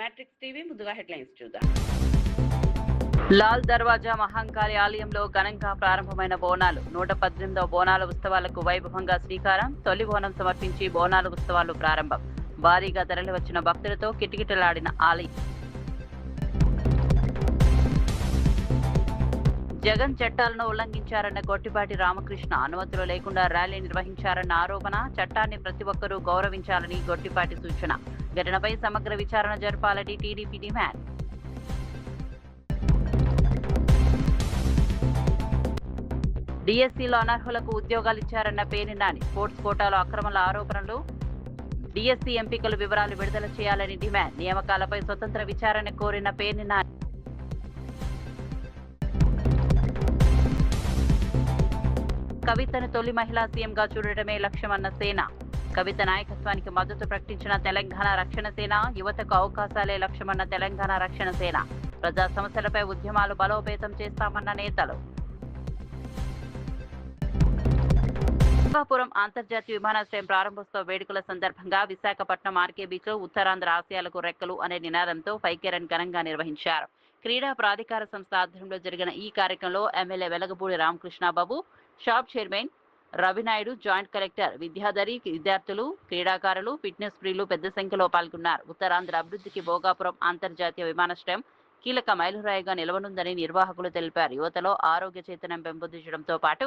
Matrix TV ముందుగా headlines చూద్దాం. లాల్ దర్వాజా మహంకాళి ఆలయంలో ఘనంగా ప్రారంభమైన బోనాలు 118వ బోనాల ఉత్సవాలకు వైభవంగా శ్రీకారం. తొలి బోనం సమర్పించి బోనాల ఉత్సవాలు ప్రారంభం. భారీగా తరలివచ్చిన భక్తులతో కిటకిటలాడిన ఆలయం. జగన్ చట్టాలను ఉల్లంఘించారన్న గొట్టిపాటి రామకృష్ణ అనుమతులు లేకుండా ర్యాలీ నిర్వహించారన్న ఆరోపణ. చట్టాన్ని ప్రతి ఒక్కరూ గౌరవించాలని గొట్టిపాటి సూచన. ఘటనపై సమగ్ర విచారణ జరపాలని టీడీపీ డిమాండ్. డిఎస్సీలో అనర్హులకు ఉద్యోగాలిచ్చారన్న పేర్ని నాని. స్పోర్ట్స్ కోటాలో అక్రమాల ఆరోపణలు. డిఎస్సీ ఎంపికల వివరాలు విడుదల చేయాలని డిమాండ్. నియామకాలపై స్వతంత్ర విచారణ కోరిన పేర్ని నాని. కవితను తొలి మహిళా సీఎంగా చూడటమే లక్ష్యమన్న సేన. కవిత నాయకత్వానికి మద్దతు ప్రకటించిన తెలంగాణ రక్షణ సేన. యువతకు అవకాశాలే లక్ష్యమన్న తెలంగాణ రక్షణ సేన. ప్రజా సమస్యలపై ఉద్యమాలు బలోపేతం చేస్తామన్న నేతలు. భోగాపురం అంతర్జాతీయ విమానాశ్రయం ప్రారంభోత్సవ వేడుకల సందర్భంగా విశాఖపట్నం ఆర్కే బీచ్ లో ఉత్తరాంధ్ర ఆశయాలకు రెక్కలు అనే నినాదంతో ఫైకే రన్ ఘనంగా నిర్వహించారు. క్రీడా ప్రాధికార సంస్థ ఆధ్వర్యంలో జరిగిన ఈ కార్యక్రమంలో MLA Velagapudi Ramakrishna Babu, shop chairman Ravi Naidu, joint collector Vidyadhari, విద్యార్థులు, క్రీడాకారులు, ఫిట్నెస్ ప్రియులు పెద్ద సంఖ్యలో పాల్గొన్నారు. ఉత్తరాంధ్ర అభివృద్ధికి భోగాపురం అంతర్జాతీయ విమానాశ్రయం కీలక మైలురాయిగా నిలవనుందని నిర్వాహకులు తెలిపారు. యువతలో ఆరోగ్య చైతన్యం పెంపొందించడంతో పాటు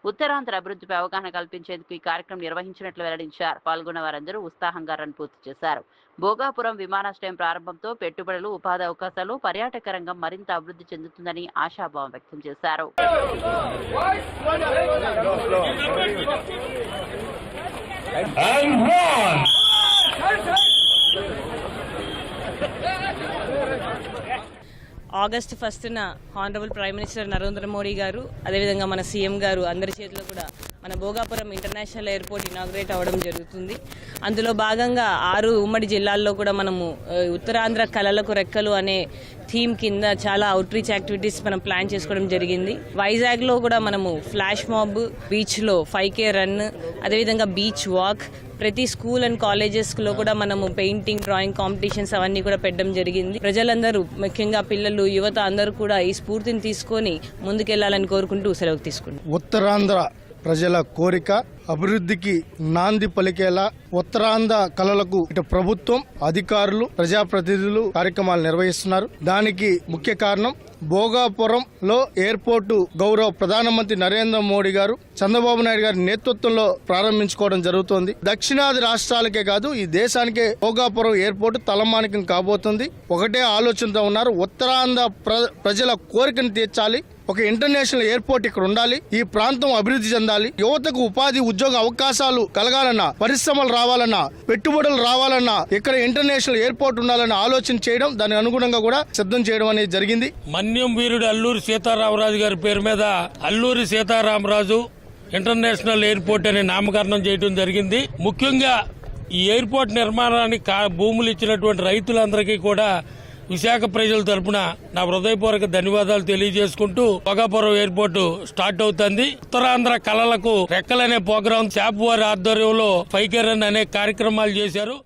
ఉత్తరాంధ్ర అభివృద్ధిపై అవగాహన కల్పించేందుకు ఈ కార్యక్రమం నిర్వహించినట్లు వెల్లడించారు. పాల్గొన్న వారందరూ ఉత్సాహంగా రన్ పూర్తి చేశారు. భోగాపురం విమానాశ్రయం ప్రారంభంతో పెట్టుబడులు, ఉపాధి అవకాశాలు, పర్యాటక రంగం మరింత అభివృద్ధి చెందుతుందని ఆశాభావం వ్యక్తం చేశారు. ఆగస్టు 1న honourable prime minister Narendra Modi గారు, అదేవిధంగా మన సీఎం గారు అందరి చేతిలో కూడా మన భోగాపురం ఇంటర్నేషనల్ ఎయిర్పోర్ట్ ఇనాగ్రేట్ అవ్వడం జరుగుతుంది. అందులో భాగంగా 6 ఉమ్మడి జిల్లాల్లో కూడా మనము ఉత్తరాంధ్ర కళలకు రెక్కలు అనే థీమ్ కింద చాలా అవుట్ రీచ్ యాక్టివిటీస్ మనం ప్లాన్ చేసుకోవడం జరిగింది. వైజాగ్లో కూడా మనము ఫ్లాష్ మాబ్, బీచ్లో 5K రన్, అదేవిధంగా బీచ్ వాక్, ప్రతి స్కూల్ అండ్ కాలేజెస్లో కూడా మనము పెయింటింగ్, డ్రాయింగ్ కాంపిటీషన్స్ అవన్నీ కూడా పెట్టడం జరిగింది. ప్రజలందరూ, ముఖ్యంగా పిల్లలు, యువత అందరూ కూడా ఈ స్ఫూర్తిని తీసుకొని ముందుకెళ్లాలని కోరుకుంటూ సెలవు తీసుకుంటాం. ఉత్తరాంధ్ర ప్రజల కోరిక అభివృద్ధికి నాంది పలికేలా ఉత్తరాంధ్ర కళలకు ఇటు ప్రభుత్వం, అధికారులు, ప్రజాప్రతినిధులు కార్యక్రమాలు నిర్వహిస్తున్నారు. దానికి ముఖ్య కారణం భోగాపురంలో ఎయిర్పోర్టు గౌరవ ప్రధానమంత్రి నరేంద్ర మోడీ గారు, చంద్రబాబు నాయుడు గారి నేతృత్వంలో ప్రారంభించుకోవడం జరుగుతోంది. దక్షిణాది రాష్ట్రాలకే కాదు ఈ దేశానికే భోగాపురం ఎయిర్పోర్టు తలమానికం కాబోతుంది. ఒకటే ఆలోచనతో ఉన్నారు, ఉత్తరాంధ్ర ప్రజల కోరికను తీర్చాలి. ఒక ఇంటర్నేషనల్ ఎయిర్పోర్ట్ ఇక్కడ ఉండాలి, ఈ ప్రాంతం అభివృద్ధి చెందాలి, యువతకు ఉపాధి, ఉద్యోగ అవకాశాలు కలగాలన్నా, పరిశ్రమలు రావాలన్నా, పెట్టుబడులు రావాలన్నా ఇక్కడ ఇంటర్నేషనల్ ఎయిర్పోర్ట్ ఉండాలన్న ఆలోచన చేయడం, దానికి అనుగుణంగా కూడా సిద్ధం చేయడం అనేది జరిగింది. మన్యం వీరుడు అల్లూరి సీతారామరాజు గారి పేరు మీద అల్లూరి సీతారామరాజు ఇంటర్నేషనల్ ఎయిర్పోర్ట్ అనే నామకరణం చేయడం జరిగింది. ముఖ్యంగా ఈ ఎయిర్పోర్ట్ నిర్మాణానికి భూములు ఇచ్చినటువంటి రైతులందరికీ కూడా విశాఖ ప్రజల తరపున నా హృదయపూర్వక ధన్యవాదాలు తెలియజేసుకుంటూ భోగాపురం ఎయిర్పోర్టు స్టార్ట్ అవుతుంది. ఉత్తరాంధ్ర కళలకు రెక్కలనే ప్రోగ్రాం శాప్ వారి ఆధ్వర్యంలో 5K రన్ అనే కార్యక్రమాలు చేశారు.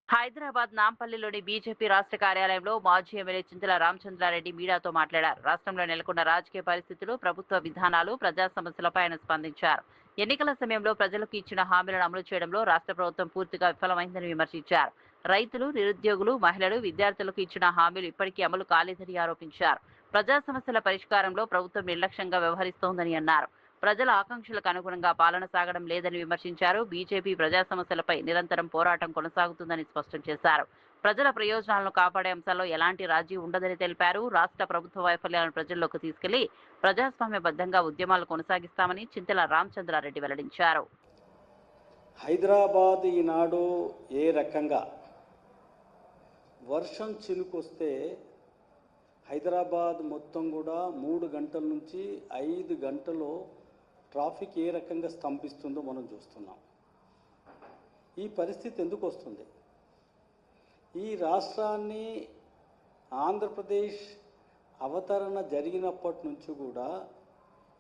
హైదరాబాద్ నాంపల్లిలోని బీజేపీ రాష్ట్ర కార్యాలయంలో మాజీ ఎమ్మెల్యే చింతల రామచంద్రారెడ్డి మీడియాతో మాట్లాడారు. రాష్ట్రంలో నెలకొన్న రాజకీయ పరిస్థితులు, ప్రభుత్వ విధానాలు, ప్రజా సమస్యలపై ఆయన స్పందించారు. ఎన్నికల సమయంలో ప్రజలకు ఇచ్చిన హామీలను అమలు చేయడంలో రాష్ట్ర ప్రభుత్వం పూర్తిగా విఫలమైందని విమర్శించారు. రైతులు, నిరుద్యోగులు, మహిళలు, విద్యార్థులకు ఇచ్చిన హామీలు ఇప్పటికీ అమలు కాలేదని ఆరోపించారు. ప్రజా సమస్యల పరిష్కారంలో ప్రభుత్వం నిర్లక్ష్యంగా వ్యవహరిస్తోందని అన్నారు. ప్రజల ఆకాంక్షలకు అనుగుణంగా పాలన సాగడం లేదని విమర్శించారు. బీజేపీ ప్రజా సమస్యలపై నిరంతరం పోరాటం కొనసాగుతుందని స్పష్టం చేశారు. ప్రజల ప్రయోజనాలను కాపాడే అంశాల్లో ఎలాంటి రాజీ ఉండదని తెలిపారు. రాష్ట్ర ప్రభుత్వ వైఫల్యాలను ప్రజల్లోకి తీసుకెళ్లి ప్రజాస్వామ్యబద్ధంగా ఉద్యమాలు కొనసాగిస్తామని చింతల రామచంద్రారెడ్డి వెల్లడించారు. హైదరాబాద్ ఈనాడు ఏ రకంగా వర్షం చినుకొస్తే హైదరాబాద్ మొత్తం కూడా 3 గంటల నుంచి 5 గంటలు ట్రాఫిక్ ఏ రకంగా స్తంభిస్తుందో మనం చూస్తున్నాం. ఈ పరిస్థితి ఎందుకు వస్తుంది? ఈ రాష్ట్రాన్ని ఆంధ్రప్రదేశ్ అవతరణ జరిగినప్పటి నుంచి కూడా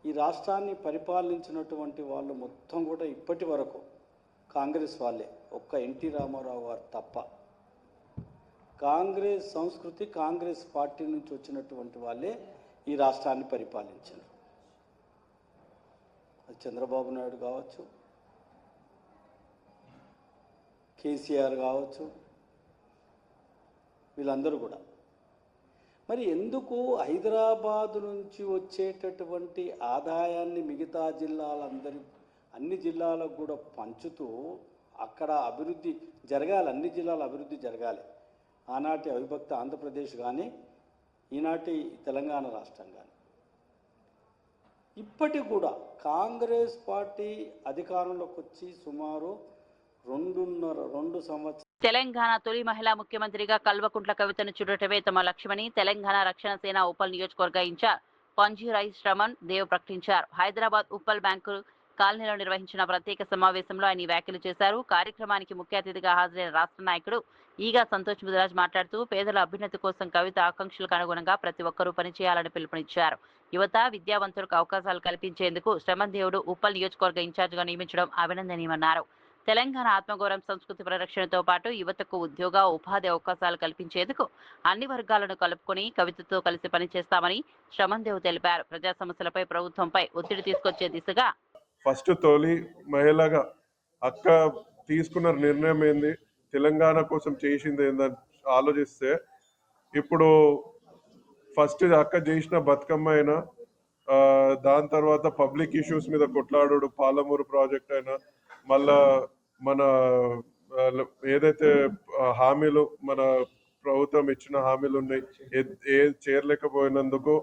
ఈ రాష్ట్రాన్ని పరిపాలించినటువంటి వాళ్ళు మొత్తం కూడా ఇప్పటి వరకు కాంగ్రెస్ వాళ్ళే, ఒక్క ఎన్టీ రామారావు గారు తప్ప. కాంగ్రెస్ సంస్కృతి, కాంగ్రెస్ పార్టీ నుంచి వచ్చినటువంటి వాళ్ళే ఈ రాష్ట్రాన్ని పరిపాలించారు. అది చంద్రబాబు నాయుడు కావచ్చు, కేసీఆర్ కావచ్చు, వీళ్ళందరూ కూడా. మరి ఎందుకు హైదరాబాదు నుంచి వచ్చేటటువంటి ఆదాయాన్ని మిగతా అన్ని జిల్లాలకు కూడా పంచుతూ అక్కడ అభివృద్ధి జరగాలి, అన్ని జిల్లాల అభివృద్ధి జరగాలి. ఆనాటి అవిభక్త ఆంధ్రప్రదేశ్ కానీ, ఈనాటి తెలంగాణ రాష్ట్రం కానీ. ఇప్పటికి కూడా కాంగ్రెస్ పార్టీ అధికారంలోకి వచ్చి సుమారు 2 సంవత్సరాలు. తెలంగాణ తొలి మహిళా ముఖ్యమంత్రిగా కల్వకుంట్ల కవితను చూడటమే తమ లక్ష్యమని తెలంగాణ రక్షణ సేన ఉప్పల్ నియోజకవర్గ ఇన్ఛార్జ్ పంజీరాయ్ శ్రమణ్ దేవ్ ప్రకటించారు. హైదరాబాద్ ఉప్పల్ బ్యాంకు కాలనీలో నిర్వహించిన ప్రత్యేక సమావేశంలో ఆయన వ్యాఖ్యలు చేశారు. కార్యక్రమానికి ముఖ్య అతిథిగా హాజరైన రాష్ట్ర నాయకుడు ఈగా సంతోష్ ముదిరాజ్ మాట్లాడుతూ పేదల అభ్యున్నతి కోసం కవిత ఆకాంక్షలకు అనుగుణంగా ప్రతి ఒక్కరూ పనిచేయాలని పిలుపునిచ్చారు. యువత విద్యావంతులకు అవకాశాలు కల్పించేందుకు శ్రమణ్ దేవుడు ఉప్పల్ నియోజకవర్గ ఇన్ఛార్జిగా నియమించడం అభినందనీయమన్నారు. తెలంగాణ ఆత్మగౌరవం సంస్కృతి పరిరక్షణతో పాటు యువతకు ఉద్యోగ ఉపాధి అవకాశాలు కల్పించేందుకు అన్ని వర్గాలను కలుపుకొని కవితతో కలిసి పనిచేస్తామని శ్రమణ్ దేవ్ తెలిపారు. ప్రజా సమస్యలపై ప్రభుత్వంపై ఒత్తిడి తీసుకొచ్చే దిశగా ఫస్ట్ తొలి మహిళగా అక్క తీసుకున్న నిర్ణయం ఏంది, తెలంగాణ కోసం చేసింది ఏందని ఆలోచిస్తే ఇప్పుడు ఫస్ట్ అక్క చేసిన బతుకమ్మ అయినా, దాని తర్వాత పబ్లిక్ ఇష్యూస్ మీద కొట్లాడు పాలమూరు ప్రాజెక్ట్ అయినా, మళ్ళా మన ఏదైతే హామీలు మన ప్రభుత్వం ఇచ్చిన హామీలు ఉన్నాయి చేరలేకపోయినందుకు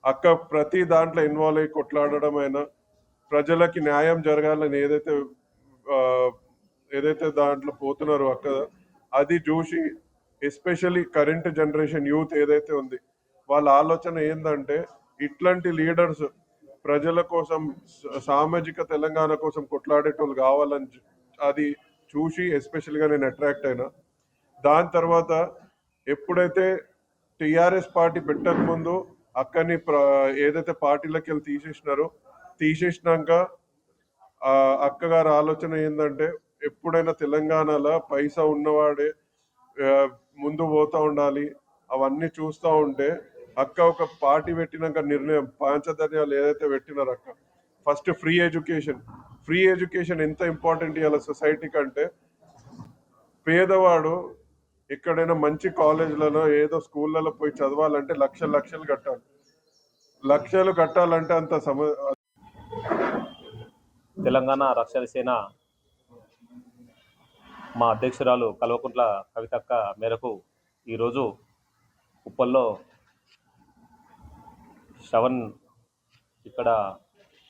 అక్క ప్రతి దాంట్లో ఇన్వాల్వ్ అయ్యి కొట్లాడడం అయినా, ప్రజలకి న్యాయం జరగాలని ఏదైతే దాంట్లో పోతున్నారో అక్క అది చూసి ఎస్పెషల్లీ కరెంట్ జనరేషన్ యూత్ ఏదైతే ఉంది వాళ్ళ ఆలోచన ఏంటంటే ఇట్లాంటి లీడర్స్ ప్రజల కోసం సామాజిక తెలంగాణ కోసం కొట్లాడేటోళ్ళు కావాలని అది చూసి ఎస్పెషల్గా నేను అట్రాక్ట్ అయినా. దాని తర్వాత ఎప్పుడైతే టిఆర్ఎస్ పార్టీ పెట్టక ముందు అక్కని ఏదైతే పార్టీలకి వెళ్ళి తీసేసినాక అక్కగారి ఆలోచన ఏంటంటే ఎప్పుడైనా తెలంగాణలో పైసా ఉన్నవాడే ముందు పోతూ ఉండాలి, అవన్నీ చూస్తూ ఉంటే అక్క ఒక పార్టీ పెట్టినాక నిర్ణయం పాంచధర్యాలు ఏదైతే పెట్టినారో అక్క ఫస్ట్ ఫ్రీ ఎడ్యుకేషన్ ఎంత ఇంపార్టెంట్ ఇవాళ సొసైటీ కంటే, పేదవాడు ఎక్కడైనా మంచి కాలేజ్లలో ఏదో స్కూళ్ళలో పోయి చదవాలంటే లక్షలు కట్టాలంటే అంత తెలంగాణ రక్షణ సేన మా అధ్యక్షురాలు కల్వకుంట్ల కవితక్క మేరకు ఈరోజు ఉప్పల్లో శ్రవణ్ ఇక్కడ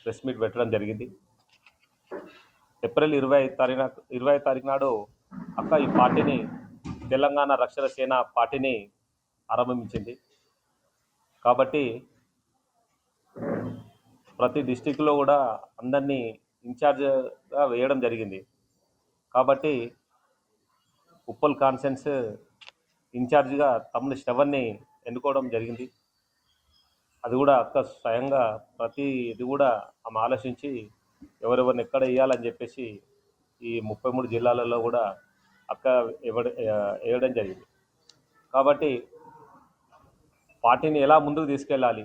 ప్రెస్ మీట్ పెట్టడం జరిగింది. ఏప్రిల్ 20 తారీఖు నాడు అక్క ఈ పార్టీని తెలంగాణ రక్షణ సేన పార్టీని ఆరంభించింది. కాబట్టి ప్రతి డిస్టిక్లో కూడా అందరినీ ఇన్ఛార్జ్గా వేయడం జరిగింది. కాబట్టి ఉప్పల్ కాన్ఫరెన్స్ ఇన్ఛార్జిగా తమ్ముడు శ్రవణ్ని ఎన్నుకోవడం జరిగింది. అది కూడా అక్క స్వయంగా ఇది కూడా ఆమె ఆలోచించి ఎవరెవరిని ఎక్కడ వేయాలని చెప్పేసి ఈ 33 జిల్లాలలో కూడా అక్క వేయడం జరిగింది. కాబట్టి పార్టీని ఎలా ముందుకు తీసుకెళ్ళాలి,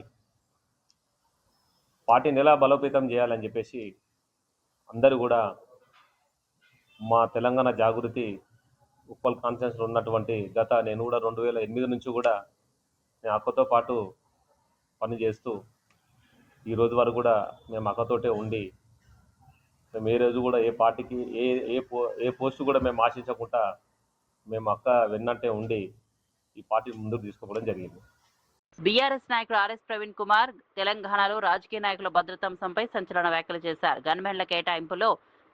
పార్టీని ఎలా బలోపేతం చేయాలని చెప్పేసి అందరూ కూడా మా తెలంగాణ జాగృతి ఉప్పల్ కాన్ఫరెన్స్లో ఉన్నటువంటి నేను కూడా 2008 నుంచి కూడా నేను అక్కతో పాటు పనిచేస్తూ ఈరోజు వరకు కూడా మేము అక్కతోటే ఉండి మేము ఏ రోజు కూడా ఏ పార్టీకి ఏ పోస్టు కూడా మేము ఆశించకుండా మేము అక్క వెన్నంటే ఉండి ఈ పార్టీ ముందుకు తీసుకోవడం జరిగింది. బీఆర్ఎస్ నాయకుడు ఆర్ఎస్ ప్రవీణ్ కుమార్ తెలంగాణలో రాజకీయ నాయకుల భద్రతాంశంపై సంచలన వ్యాఖ్యలు చేశారు. గన్మెన్ల కేటాయింపులో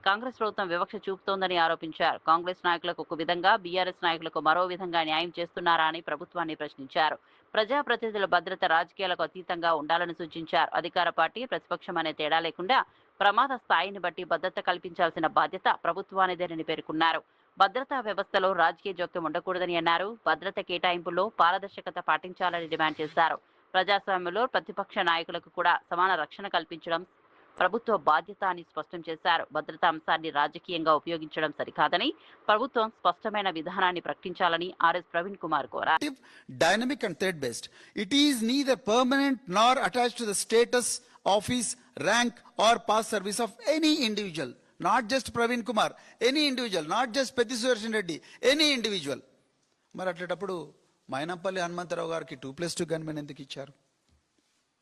కాంగ్రెస్ ప్రభుత్వం వివక్ష చూపుతోందని ఆరోపించారు. కాంగ్రెస్ నాయకులకు ఒక విధంగా, బీఆర్ఎస్ నాయకులకు మరో విధంగా న్యాయం చేస్తున్నారా అని ప్రభుత్వాన్ని ప్రశ్నించారు. ప్రజాప్రతినిధుల భద్రత రాజకీయాలకు అతీతంగా ఉండాలని సూచించారు. అధికార పార్టీ, ప్రతిపక్షం అనే తేడా లేకుండా ప్రమాద స్థాయిని బట్టి భద్రత కల్పించాల్సిన బాధ్యత ప్రభుత్వానిదేనని పేర్కొన్నారు. భద్రతా వ్యవస్థలో రాజకీయ జోక్యం ఉండకూడదని అన్నారు. భద్రత కేటాయింపుల్లో పారదర్శకత పాటించాలని డిమాండ్ చేశారు. ప్రజాస్వామ్యంలో ప్రతిపక్ష నాయకులకు కూడా సమాన రక్షణ కల్పించడం ప్రభుత్వ బాధ్యత అని స్పష్టం చేశారు. భద్రతా అంశాన్ని రాజకీయంగా ఉపయోగించడం సరికాదని ప్రభుత్వం స్పష్టమైన విధానాన్ని ప్రకటించాలని ఆర్ఎస్ ప్రవీణ్ కుమార్ కోరారు. Dynamic and threat based. It is neither permanent nor attached to the status, office, rank or past service of any individual. Not just Praveen Kumar, any individual, not just Petti Sudarshan Reddy, any individual. మరి అట్లేటప్పుడు మైనంపల్లి హనుమంతరావు గారికి 2+2 gunmen ఎందుకు ఇచ్చారు?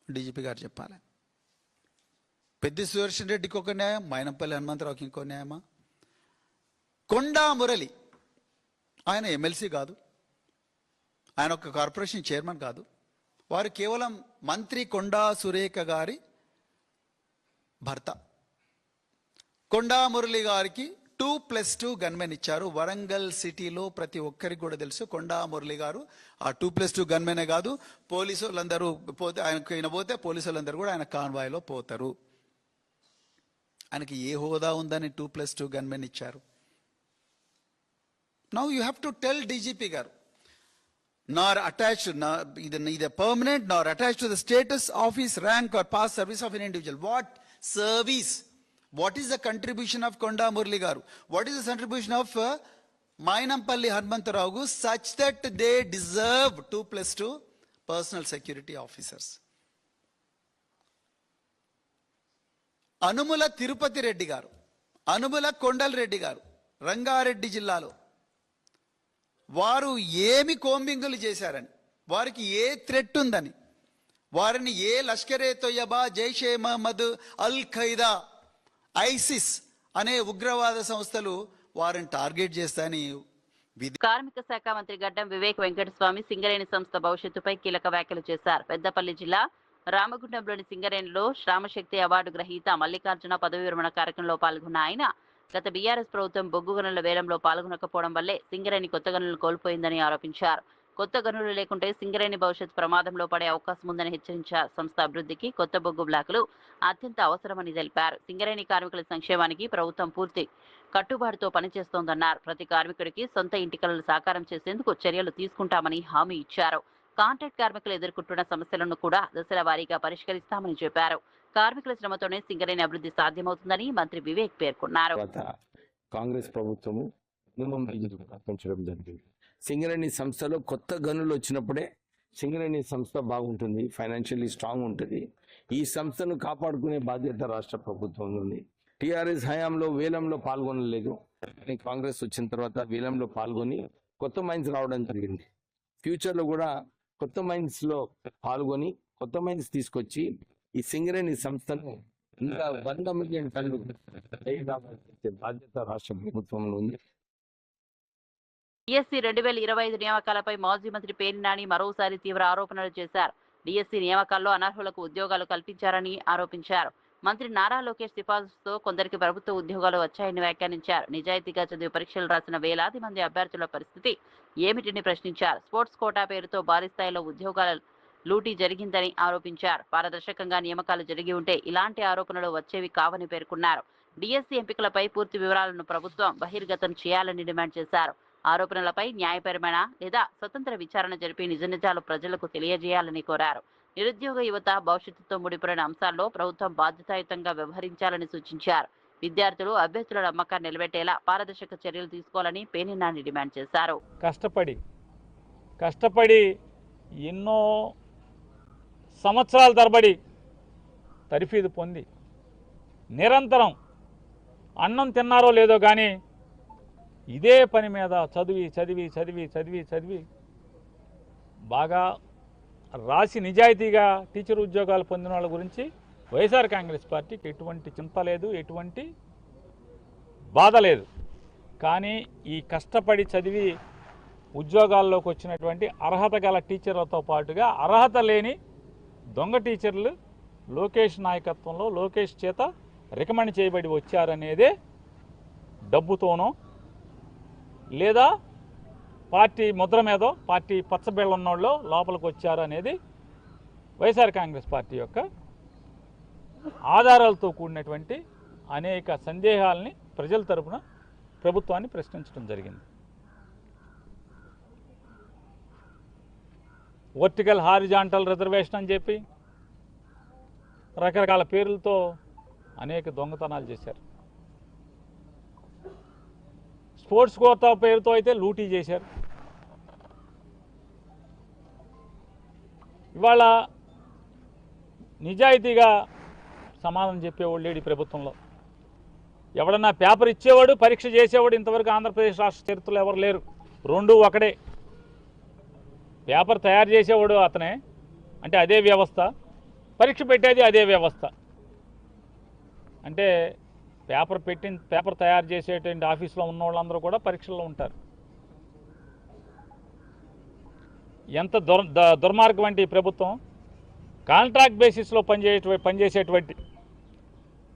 DGP గారు చెప్పాలి. పెద్ది సుదర్శన్ రెడ్డికి ఒక న్యాయం, మైనంపల్లి హనుమంతరావుకి ఇంకో న్యాయమా? కొండా మురళి ఆయన ఎమ్మెల్సీ కాదు, ఆయన ఒక కార్పొరేషన్ చైర్మన్ కాదు, వారు కేవలం మంత్రి కొండా సురేఖ గారి భర్త. కొండా మురళి గారికి 2+2 గన్మెన్ ఇచ్చారు. వరంగల్ సిటీలో ప్రతి ఒక్కరికి కూడా తెలుసు కొండా మురళి గారు ఆ 2+2 గన్మెనే కాదు, పోలీసు వాళ్ళందరూ పోతే ఆయనకు పోతే పోలీసు వాళ్ళందరూ కూడా ఆయన కాన్వాయ్లో పోతారు. ఆయనకి ఏ హోదా ఉందని 2+2 గన్మెన్ ఇచ్చారు? Now you have to tell DGP గారు, nor attached, neither permanent nor attached to the status, office, rank or past service of an individual. What service? What is the contribution of Konda Murli garu? What is the contribution of Mainampalli Hanumantarao such that they deserve 2+2 personal security officers? Anumula Tirupati Reddy garu, Anumula Kondal Reddy garu, Rangareddy జిల్లాలో వారు ఏమి కోంబింగులు చేశారని, వారికి ఏ threat ఉందని, వారిని ఏ లష్కరే తొయ్యబా, జైషే మహమ్మద్, అల్ Qaeda, ISIS అనే ఉగ్రవాద సంస్థలు వారిని టార్గెట్ చేస్తాయని కార్మిక శాఖ మంత్రి గడ్డం వివేక్ వెంకటస్వామి సింగరేణి సంస్థ భవిష్యత్తుపై కీలక వ్యాఖ్యలు చేశారు. పెద్దపల్లి జిల్లా రామగుండంలోని సింగరేణిలో శ్రామశక్తి అవార్డు గ్రహీత మల్లికార్జున పదవి విరమణ కార్యక్రమంలో పాల్గొన్న ఆయన గత బీఆర్ఎస్ ప్రభుత్వం బొగ్గు గనుల వేలంలో పాల్గొనకపోవడం వల్లే సింగరేణి కొత్త గనులను కోల్పోయిందని ఆరోపించారు. కొత్త గనులు లేకుంటే సింగరేణి భవిష్యత్ ప్రమాదంలో పడే అవకాశం ఉందని హెచ్చరించారు. సంస్థ అభివృద్ధికి కొత్త బొగ్గు బ్లాకులు అత్యంత అవసరమని తెలిపారు. సింగరేణి కార్మికుల సంక్షేమానికి ప్రభుత్వం పూర్తి కట్టుబాటుతో పనిచేస్తోందన్నారు. ప్రతి కార్మికుడికి సొంత ఇంటి కలను సాకారం చేసేందుకు చర్యలు తీసుకుంటామని హామీ ఇచ్చారు. కాంట్రాక్ట్ కార్మికులు ఎదుర్కొంటున్న సమస్యలను కూడా దశల వారీగా పరిష్కరిస్తామని చెప్పారు. కార్మికుల శ్రమతోనే సింగరేణి అభివృద్ధి సాధ్యమవుతుందని మంత్రి వివేక్ పేర్కొన్నారు. కాంగ్రెస్ ప్రభుత్వము పెంచడం జరిగింది. సింగరేణి సంస్థలో కొత్త గనులు వచ్చినప్పుడే సింగరేణి సంస్థ బాగుంటుంది, ఫైనాన్షియల్లీ స్ట్రాంగ్ ఉంటుంది. ఈ సంస్థను కాపాడుకునే బాధ్యత రాష్ట్ర ప్రభుత్వం ఉంది. టీఆర్ఎస్ హయాంలో వేలంలో పాల్గొనలేదు, కానీ కాంగ్రెస్ వచ్చిన తర్వాత వేలంలో పాల్గొని కొత్త మైన్స్ రావడం జరిగింది. ఫ్యూచర్లో కూడా కొత్త మైన్స్లో పాల్గొని కొత్త మైన్స్ తీసుకొచ్చి ఈ సింగరేణి సంస్థను ఇంకా 100 మిలియన్ టన్నులు బాధ్యత రాష్ట్ర ప్రభుత్వంలో ఉంది. డిఎస్సీ 2025 నియామకాలపై మాజీ మంత్రి పేర్ని నాని మరోసారి తీవ్ర ఆరోపణలు చేశారు. డిఎస్సీ నియామకాల్లో అనర్హులకు ఉద్యోగాలు కల్పించారని ఆరోపించారు. మంత్రి నారా లోకేష్ సిఫార్సుతో కొందరికి ప్రభుత్వ ఉద్యోగాలు వచ్చాయని వ్యాఖ్యానించారు. నిజాయితీగా చదివి పరీక్షలు రాసిన వేలాది మంది అభ్యర్థుల పరిస్థితి ఏమిటిని ప్రశ్నించారు. స్పోర్ట్స్ కోటా పేరుతో భారీ స్థాయిలో ఉద్యోగాల లూటీ జరిగిందని ఆరోపించారు. పారదర్శకంగా నియామకాలు జరిగి ఉంటే ఇలాంటి ఆరోపణలు వచ్చేవి కావని పేర్కొన్నారు. డిఎస్సీ ఎంపికలపై పూర్తి వివరాలను ప్రభుత్వం బహిర్గతం చేయాలని డిమాండ్ చేశారు. ఆరోపణలపై న్యాయపరమైన లేదా స్వతంత్ర విచారణ జరిపి నిజ నిజాలు ప్రజలకు తెలియజేయాలని కోరారు. నిరుద్యోగ యువత భవిష్యత్తుతో ముడిపడిన అంశాల్లో ప్రభుత్వం బాధ్యతాయుతంగా వ్యవహరించాలని సూచించారు. విద్యార్థులు అభ్యర్థుల నమ్మకాన్ని నిలబెట్టేలా పారదర్శక చర్యలు తీసుకోవాలని పేర్ని నాని డిమాండ్ చేశారు. కష్టపడి ఎన్నో సంవత్సరాల తరబడి తరఫీదు పొంది నిరంతరం అన్నం తిన్నారో లేదో కానీ ఇదే పని మీద చదివి బాగా రాసి నిజాయితీగా టీచర్ ఉద్యోగాలు పొందిన వాళ్ళ గురించి వైఎస్ఆర్ కాంగ్రెస్ పార్టీకి ఎటువంటి చింత లేదు, ఎటువంటి బాధ లేదు. కానీ ఈ కష్టపడి చదివి ఉద్యోగాల్లోకి వచ్చినటువంటి అర్హత గల టీచర్లతో పాటుగా అర్హత లేని దొంగ టీచర్లు లోకేష్ నాయకత్వంలో లోకేష్ చేత రికమెండ్ చేయబడి వచ్చారనేదే డబ్బుతోనో లేదా పార్టీ ముద్ర మీదో పార్టీ పచ్చబెళ్ళున్నోళ్ళు లోపలికి వచ్చారనేది వైఎస్ఆర్ కాంగ్రెస్ పార్టీ యొక్క ఆధారాలతో కూడినటువంటి అనేక సందేహాలని ప్రజల తరపున ప్రభుత్వాన్ని ప్రశ్నించడం జరిగింది. వర్టికల్ హారిజాంటల్ రిజర్వేషన్ అని చెప్పి రకరకాల పేర్లతో అనేక దొంగతనాలు చేశారు. స్పోర్ట్స్ కోటా పేరుతో అయితే లూటీ చేశారు. ఇవాళ నిజాయితీగా సమాధానం చెప్పేవాళ్ళు లేడు ఈ ప్రభుత్వంలో. ఎవడన్నా పేపర్ ఇచ్చేవాడు, పరీక్ష చేసేవాడు ఇంతవరకు ఆంధ్రప్రదేశ్ రాష్ట్ర చరిత్రలో ఎవరు లేరు. రెండు ఒకడే. పేపర్ తయారు చేసేవాడు అతనే, అంటే అదే వ్యవస్థ, పరీక్ష పెట్టేది అదే వ్యవస్థ. అంటే పేపర్ తయారు చేసేటువంటి ఆఫీసులో ఉన్న వాళ్ళందరూ కూడా పరీక్షల్లో ఉంటారు. ఎంత దుర్మార్గం అంటే ఈ ప్రభుత్వం కాంట్రాక్ట్ బేసిస్లో పనిచేసేటువంటి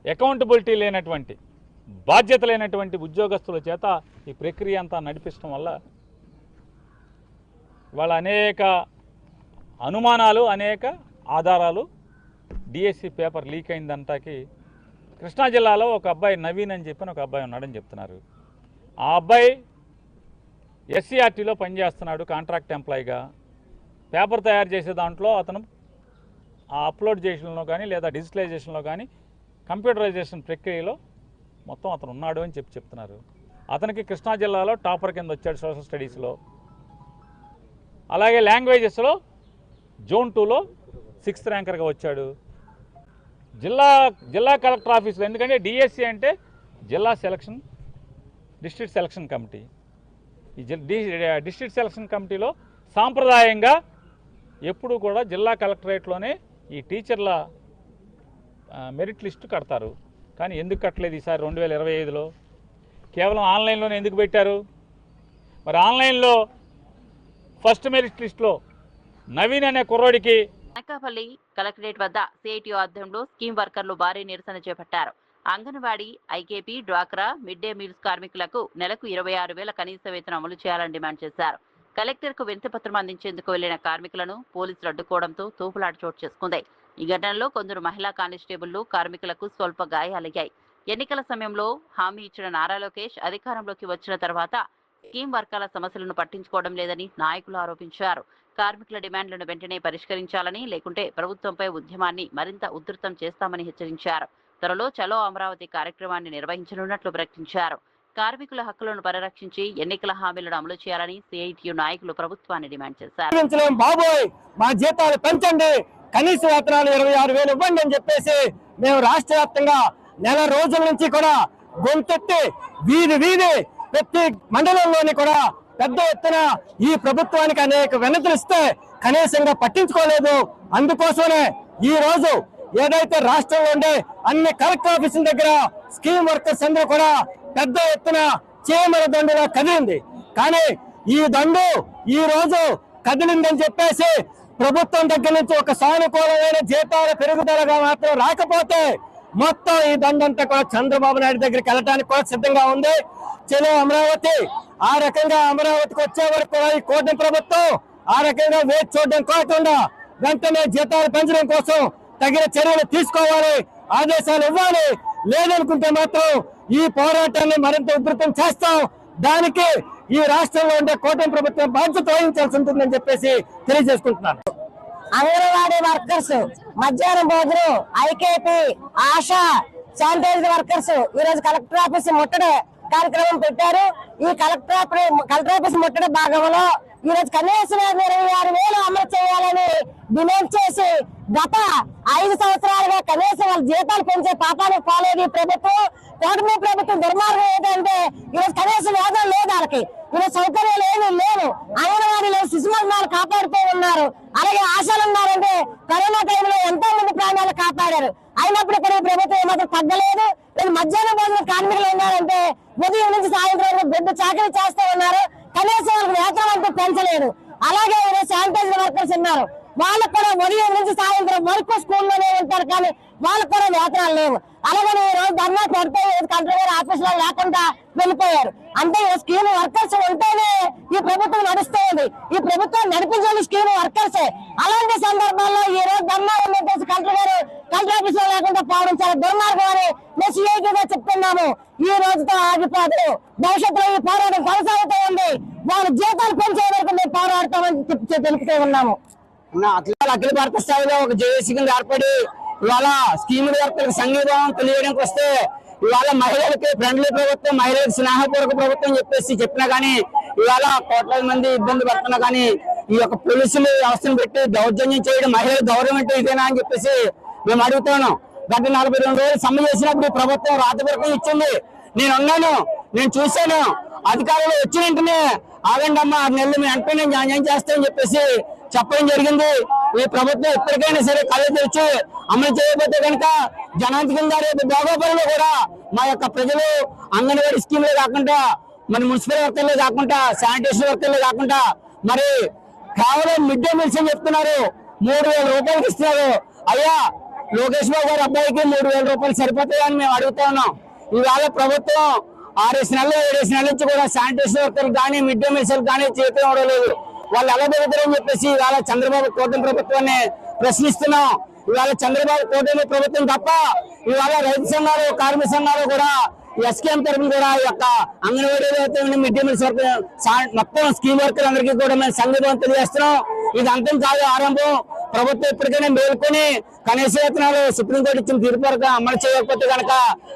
అకౌంటబిలిటీ లేనటువంటి, బాధ్యత లేనటువంటి ఉద్యోగస్తుల చేత ఈ ప్రక్రియ అంతా నడిపించడం వల్ల వాళ్ళ అనేక అనుమానాలు, అనేక ఆధారాలు డిఎస్సి పేపర్ లీక్ అయిందంటాకి కృష్ణా జిల్లాలో ఒక అబ్బాయి నవీన్ అని చెప్పిన ఒక అబ్బాయి ఉన్నాడని చెప్తున్నారు. ఆ అబ్బాయి ఎస్సీఆర్టీలో పనిచేస్తున్నాడు కాంట్రాక్ట్ ఎంప్లాయీగా. పేపర్ తయారు చేసే దాంట్లో అతను ఆ అప్లోడ్ చేసడంలో కానీ లేదా డిజిటలైజేషన్లో కానీ కంప్యూటరైజేషన్ ప్రక్రియలో మొత్తం అతను ఉన్నాడు అని చెప్తున్నారు. అతనికి కృష్ణా జిల్లాలో టాపర్ కింద వచ్చాడు సోషల్ స్టడీస్లో. అలాగే లాంగ్వేజెస్లో జోన్ 2లో 6th ర్యాంకర్గా వచ్చాడు. జిల్లా కలెక్టర్ ఆఫీసులో, ఎందుకంటే డిఎస్సి అంటే జిల్లా సెలక్షన్ డిస్ట్రిక్ట్ సెలక్షన్ కమిటీ. ఈ డిస్ట్రిక్ట్ సెలక్షన్ కమిటీలో సాంప్రదాయంగా ఎప్పుడూ కూడా జిల్లా కలెక్టరేట్లోనే ఈ టీచర్ల మెరిట్ లిస్టు కడతారు. కానీ ఎందుకు కట్టలేదు ఈసారి 2025లో? కేవలం ఆన్లైన్లోనే ఎందుకు పెట్టారు? మరి ఆన్లైన్లో ఫస్ట్ మెరిట్ లిస్టులో నవీన్ అనే కుర్రోడికి అనకాపల్లి కలెక్టరేట్ వద్ద సిఐటియు ఆధ్వర్యంలో స్కీమ్ వర్కర్లు భారీ నిరసన చేపట్టారు. అంగన్వాడీ, ఐకేపీ, డ్వాక్రా, మిడ్ డే మీల్స్ కార్మికులకు నెలకు 26,000 కనీస వేతనం అమలు చేయాలని డిమాండ్ చేశారు. కలెక్టర్కు వినతిపత్రం అందించేందుకు వెళ్లిన కార్మికులను పోలీసులు అడ్డుకోవడంతో తోపులాట చోటు చేసుకుంది. ఈ ఘటనలో కొందరు మహిళా కానిస్టేబుళ్లు, కార్మికులకు స్వల్ప గాయాలయ్యాయి. ఎన్నికల సమయంలో హామీ ఇచ్చిన నారా లోకేష్ అధికారంలోకి వచ్చిన తర్వాత స్కీమ్ వర్కర్ల సమస్యలను పట్టించుకోవడం లేదని నాయకులు ఆరోపించారు. కార్మికుల డిమాండ్లను వెంటనే పరిష్కరించాలని, లేకుంటే ప్రభుత్వంపై ఉద్యమాన్ని మరింత ఉధృతం చేస్తామని హెచ్చరించారు. త్వరలో చలో అమరావతి కార్యక్రమాన్ని నిర్వహించనున్నట్లు ప్రకటించారు. కార్మికుల హక్కులను పరిరక్షించి ఎన్నికల హామీలను అమలు చేయాలని సిఐటియు నాయకులు ప్రభుత్వాన్ని డిమాండ్ చేశారు. బాబోయ్, మా జీతాలు పెంచండి, కనీస వేతనాలు 26,000 ఇవ్వండి అని చెప్పేసి మేము రాష్ట్ర వ్యాప్తంగా నెల రోజుల నుంచి కూడా గొంతెత్తి వీధి ప్రతి మండలంలోని కూడా పెద్ద ఎత్తున ఈ ప్రభుత్వానికి అనేక వినతులు ఇస్తే కనీసంగా పట్టించుకోలేదు. అందుకోసమే ఈ రోజు ఏదైతే రాష్ట్రంలో ఉండే అన్ని కలెక్టర్ ఆఫీసుల దగ్గర స్కీమ్ వర్కర్స్ అందరూ కూడా పెద్ద ఎత్తున చీమల దండుగా కదిలింది. కానీ ఈ దండు ఈ రోజు కదిలిందని చెప్పేసి ప్రభుత్వం దగ్గర నుంచి ఒక సానుకూలమైన జీతాల పెరుగుదలగా మాత్రం రాకపోతే మొత్తం ఈ దండంతా కూడా చంద్రబాబు నాయుడు దగ్గరికి వెళ్ళడానికి కూడా సిద్ధంగా ఉంది. చలో అమరావతి, ఆ రకంగా అమరావతికి వచ్చే వరకు కూడా ఈ కూటమి ప్రభుత్వం ఆ రకంగా వేచి చూడడం కాకుండా వెంటనే జీతాలు పెంచడం కోసం తగిన చర్యలు తీసుకోవాలి, ఆదేశాలు ఇవ్వాలి. లేదనుకుంటే మాత్రం ఈ పోరాటాన్ని మరింత ఉధృతం చేస్తాం. దానికి ఈ రాష్ట్రంలో ఉండే కూటమి ప్రభుత్వం బాధ్యత వహించాల్సి ఉంటుందని చెప్పేసి తెలియజేసుకుంటున్నాను. అంగన్వాడీ వర్కర్స్, మధ్యాహ్నం భోజనం, ఐకేపీ, ఆశా, శానిటైజర్ వర్కర్స్ ఈ రోజు కలెక్టర్ ఆఫీస్ ముట్టడి కార్యక్రమం పెట్టారు. ఈ కలెక్టర్ ఆఫీస్ ముట్టడి భాగంలో ఈ రోజు కనీసం 26,000 అమలు చేయాలని డిమాండ్ చేసి గత 5 సంవత్సరాలుగా కనీసం వాళ్ళ జీతాలు పెంచే పాపానికి పోలేదు ఈ ప్రభుత్వం. కూటమి ప్రభుత్వం దుర్మార్గం ఏంటంటే ఈరోజు కనీసం వేతనం లేదు వాళ్ళకి, ఈరోజు సౌకర్యాలు ఏమీ లేవు. అంగన్వాడీలో శిశుమరణాలు కాపాడుతూ ఉన్నారు. అలాగే ఆశలు ఉన్నారంటే కరోనా టైంలో ఎంతో మంది ప్రాణాలు కాపాడారు. అయినప్పుడు కూడా ఈ ప్రభుత్వం ఏమాత్రం తగ్గలేదు. మధ్యాహ్నం భోజనం కార్మికులు ఉన్నారంటే ఉదయం నుంచి సాయంత్రం వరకు బిడ్డ చాకరీ చేస్తూ ఉన్నారు. కనీసం వాళ్ళకి వేతనం అంటూ పెంచలేదు. అలాగే ఈరోజు శానిటైజర్ వర్కర్స్ ఉన్నారు, వాళ్ళకు కూడా ఉదయం నుంచి సాయంత్రం వరకు స్కూల్లోనే ఉంటారు, కానీ వాళ్ళకు కూడా వేతనాలు లేవు. అలాగే ఈ రోజు ధర్నా పెడితే కలెక్టర్ గారి ఆఫీసులో లేకుండా వెళ్ళిపోయారు. అంటే స్కీమ్ వర్కర్స్ ఉంటేనే ఈ ప్రభుత్వం నడుస్తూ ఉంది. ఈ ప్రభుత్వం నడిపించేది స్కీమ్ వర్కర్సే. అలాంటి సందర్భాల్లో ఈ రోజు ధర్నా పెట్టేసి కలెక్టర్ గారు కలెక్టర్ ఆఫీసులో లేకుండా పోవడం చాలా దుర్మార్గం అని మేము సిఐటిగా చెప్తున్నాము. ఈ రోజుతో ఆగిపోదు, భవిష్యత్తులో ఈ పోరాటం కొనసాగుతూ ఉంది. వాళ్ళ జీతాలు పెంచే వరకు మేము పోరాడతామని తెలుపుతూ ఉన్నాము. అఖిల భారత స్థాయిలో ఒక జేఏసీ కింద ఏర్పడి ఇవాళ స్కీముల వర్కర్లకు సంఘీభావం తెలియడానికి వస్తే ఇవాళ మహిళలకి ఫ్రెండ్లీ ప్రభుత్వం, మహిళలకు స్నేహపూర్వక ప్రభుత్వం చెప్పినా కానీ ఇవాళ కోట్లాది మంది ఇబ్బంది పడుతున్నా కానీ ఈ యొక్క పోలీసులు వ్యవస్థను పెట్టి దౌర్జన్యం చేయడం మహిళల గౌరవం అంటే ఇదేనా అని చెప్పేసి మేము అడుగుతున్నాం. గత 42 రోజులు సమ్మె చేసినప్పుడు ప్రభుత్వం రాతపూర్వకం ఇచ్చింది. నేనున్నాను, నేను చూశాను. అధికారులు వచ్చిన వెంటనే ఆగండి అమ్మా 6 నెలలు మేము వెంటనే న్యాయం చేస్తామని చెప్పేసి చెప్పడం జరిగింది. ఈ ప్రభుత్వం ఇప్పటికైనా సరే కళ్ళు తెరిచి అమలు చేయకపోతే కనుక జనాంతికంగా రేపు భోగాపురంలో కూడా మా యొక్క ప్రజలు అంగన్వాడీ స్కీమ్లే కాకుండా మరి మున్సిపల్ వర్కర్లే కాకుండా శానిటేషన్ వర్కర్లే కాకుండా మరి కేవలం మిడ్ డే మీల్స్ అని చెప్తున్నారు. 3,000 రూపాయలకి ఇస్తున్నారు. అయ్యా లోకేష్ బాబు గారి అబ్బాయికి 3,000 రూపాయలు సరిపోతాయని మేము అడుగుతా ఉన్నాం. ఈవేళ ప్రభుత్వం 6 నెలలు 7 నెలల నుంచి కూడా శానిటేషన్ వర్కర్లు కానీ మిడ్ డే మీల్స్ కానీ చేతి ఇవ్వడం లేదు. వాళ్ళు ఎలా బెదురుతారని చెప్పేసి ఇవాళ చంద్రబాబు కూటమి ప్రభుత్వాన్ని ప్రశ్నిస్తున్నాం. ఇవాళ చంద్రబాబు కూటమి ప్రభుత్వం తప్ప ఇవాళ రైతు సంఘాలు, కార్మిక సంఘాలు కూడా ఎస్కేఎం తరఫున కూడా ఈ యొక్క anganwadi mid day meals work మొత్తం స్కీమ్ వర్కర్ అందరికీ కూడా మేము సంఘీభావం తెలియజేస్తున్నాం. ఇది అంతం కాదు, ఆరంభం. ప్రభుత్వం ఇప్పటికైనా మేల్కొని కనీస వేతనాలు సుప్రీంకోర్టు ఇచ్చిన తీర్పు వరకు అమలు చేయకపోతే కనుక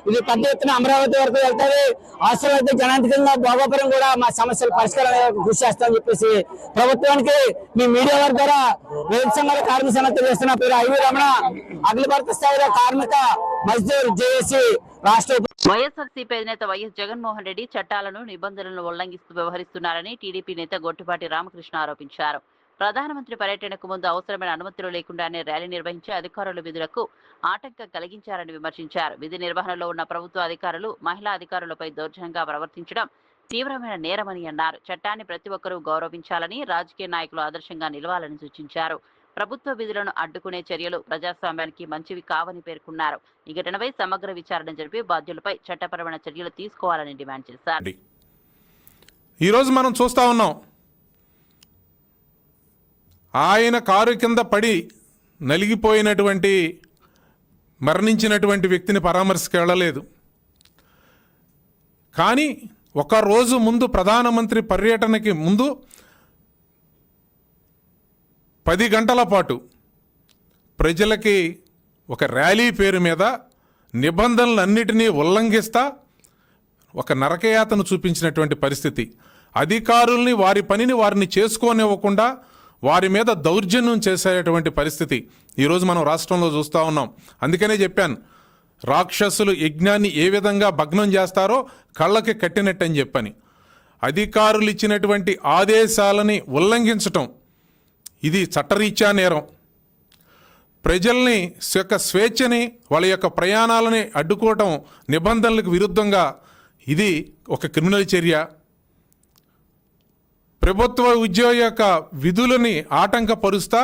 ఇది పెద్ద ఎత్తున అమరావతి వరకు వెళ్తుంది. అవసరమైతే జనాంతికంగా భోగాపురం కూడా మా సమస్యల పరిష్కారం కృషి చేస్తామని చెప్పేసి ప్రభుత్వానికి మీ మీడియా వారి ద్వారా రైతు సంఘాల కార్మిక సంఘం తెలియజేస్తున్న పేరు ఐవి రమణ, అఖిల భారత స్థాయిలో కార్మిక మజ్దూర్ జేఏసీ రాష్ట్ర. వైఎస్ఆర్సీపీ అధినేత వైఎస్ జగన్మోహన్ రెడ్డి చట్టాలను, నిబంధనలను ఉల్లంఘిస్తూ వ్యవహరిస్తున్నారని టీడీపీ నేత గొట్టిపాటి రామకృష్ణ ఆరోపించారు. ప్రధానమంత్రి పర్యటనకు ముందు అవసరమైన అనుమతులు లేకుండానే ర్యాలీ నిర్వహించి అధికారుల విధులకు ఆటంకం కలిగించారని విమర్శించారు. విధి నిర్వహణలో ఉన్న ప్రభుత్వ అధికారులు మహిళా అధికారులపై దౌర్జన్యంగా ప్రవర్తించడం తీవ్రమైన నేరమని అన్నారు. చట్టాన్ని ప్రతి ఒక్కరూ గౌరవించాలని, రాజకీయ నాయకులు ఆదర్శంగా నిలవాలని సూచించారు. ప్రభుత్వ విధులను అడ్డుకునే చర్యలు ప్రజాస్వామ్యానికి మంచివి కావని పేర్కొన్నారు. ఈ ఘటనపై సమగ్ర విచారణ జరిపి బాధ్యులపై చట్టపరమైన చర్యలు తీసుకోవాలని డిమాండ్ చేశారు. ఈరోజు మనం చూస్తా ఉన్నాం, ఆయన కారు కింద పడి నలిగిపోయినటువంటి మరణించినటువంటి వ్యక్తిని పరామర్శకు వెళ్ళలేదు. కానీ ఒక రోజు ముందు ప్రధానమంత్రి పర్యటనకి ముందు 10 గంటల పాటు ప్రజలకి ఒక ర్యాలీ పేరు మీద నిబంధనలన్నిటినీ ఉల్లంఘిస్తా ఒక నరకయాతను చూపించినటువంటి పరిస్థితి. అధికారుల్ని వారి పనిని వారిని చేసుకోనివ్వకుండా వారి మీద దౌర్జన్యం చేసేటువంటి పరిస్థితి ఈరోజు మనం రాష్ట్రంలో చూస్తూ ఉన్నాం. అందుకనే చెప్పాను, రాక్షసులు యజ్ఞాన్ని ఏ విధంగా భగ్నం చేస్తారో కళ్ళకి కట్టినట్టు అని చెప్పని. అధికారులు ఇచ్చినటువంటి ఆదేశాలని ఉల్లంఘించటం ఇది చట్టరీత్యా నేరం. ప్రజల్ని యొక్క స్వేచ్ఛని, వాళ్ళ యొక్క ప్రయాణాలని అడ్డుకోవటం నిబంధనలకు విరుద్ధంగా ఇది ఒక క్రిమినల్ చర్య. ప్రభుత్వ ఉద్యోగ యొక్క విధులని ఆటంకపరుస్తా